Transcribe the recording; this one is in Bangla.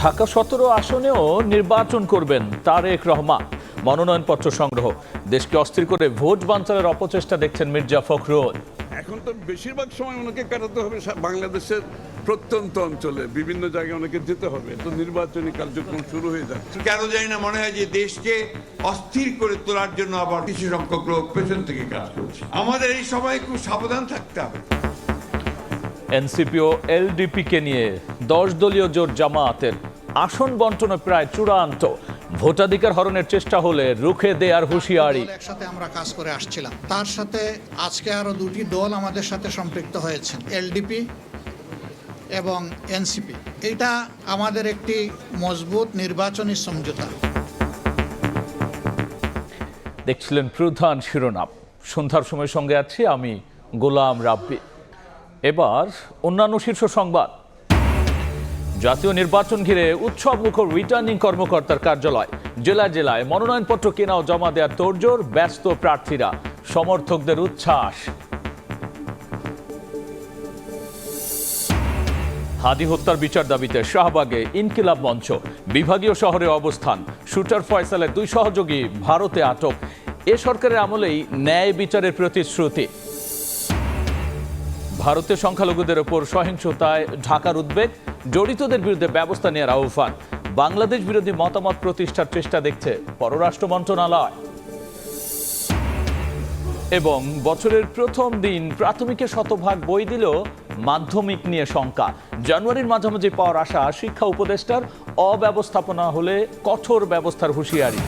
ঢাকা 17 আসনেও নির্বাচন করবেন তারেক রহমান। মনোনয়নপত্র সংগ্রহ, দেশকে অস্থির করে ভোট বানচালের অপচেষ্টা দেখছেন মির্জা ফখরুল। এখন তো বেশিরভাগ সময় ওনাকে কাটাতে হবে বাংলাদেশের প্রত্যন্ত অঞ্চলে, বিভিন্ন জায়গায় ওনাকে যেতে হবে, তো নির্বাচনী কার্যক্রম শুরু হয়ে যাচ্ছে। কেন জানি না, মনে হয় যে দেশকে অস্থির করে তোলার জন্য আবার কিছু সংখ্যক লোক পেছন থেকে কাজ করছে। আমাদের এই সময় খুব সাবধান থাকতে হবে। এনসিপি ও এলডিপিকে নিয়ে 10 দলীয় জোট জামায়াতের আসন বন্টনে প্রায় চূড়ান্ত। ভোটাধিকার হরণের চেষ্টা হলে রুখে দেয়ার হুঁশিয়ারি। একসাথে আমরা কাজ করে আসছিলাম, তার সাথে আজকে আরো দুটি দল আমাদের সাথে সম্পৃক্ত হয়েছে, এলডিপি এবং এনসিপি। এটা আমাদের একটি মজবুত নির্বাচনী সমঝোতা। দেখছিলেন প্রধান শিরোনাম। সন্ধ্যার সময় সঙ্গে আছি আমি গোলাম রাব্বি। এবার অন্যান্য শীর্ষ সংবাদ। জাতীয় নির্বাচন ঘিরে উৎসব মুখর রিটার্নিং কর্মকর্তার কার্যালয়। জেলায় জেলায় মনোনয়নপত্র কেনা ও জমা দেওয়ার তোড়জোড়, ব্যস্ত প্রার্থীরা, সমর্থকদের উচ্ছ্বাস। হাদি হত্যার বিচার দাবিতে শাহবাগে ইনকিলাব মঞ্চ। বিভাগীয় শহরে অবস্থান। শুটার ফয়সালের 2 সহযোগী ভারতে আটক। এ সরকারের আমলেই ন্যায় বিচারের প্রতিশ্রুতি। ভারতের সংখ্যালঘুদের ওপর সহিংসতায় ঢাকার উদ্বেগ, জড়িতদের বিরুদ্ধে ব্যবস্থা নেওয়ার আহ্বান। বাংলাদেশ বিরোধী মতামত প্রতিষ্ঠার চেষ্টা দেখছে পররাষ্ট্র মন্ত্রণালয়। এবং বছরের প্রথম দিন প্রাথমিকে শতভাগ বই দিলেও মাধ্যমিক নিয়ে শঙ্কা। জানুয়ারির মাঝামাঝি পাওয়ার আশা শিক্ষা উপদেষ্টার, অব্যবস্থাপনা হলে কঠোর ব্যবস্থার হুঁশিয়ারি।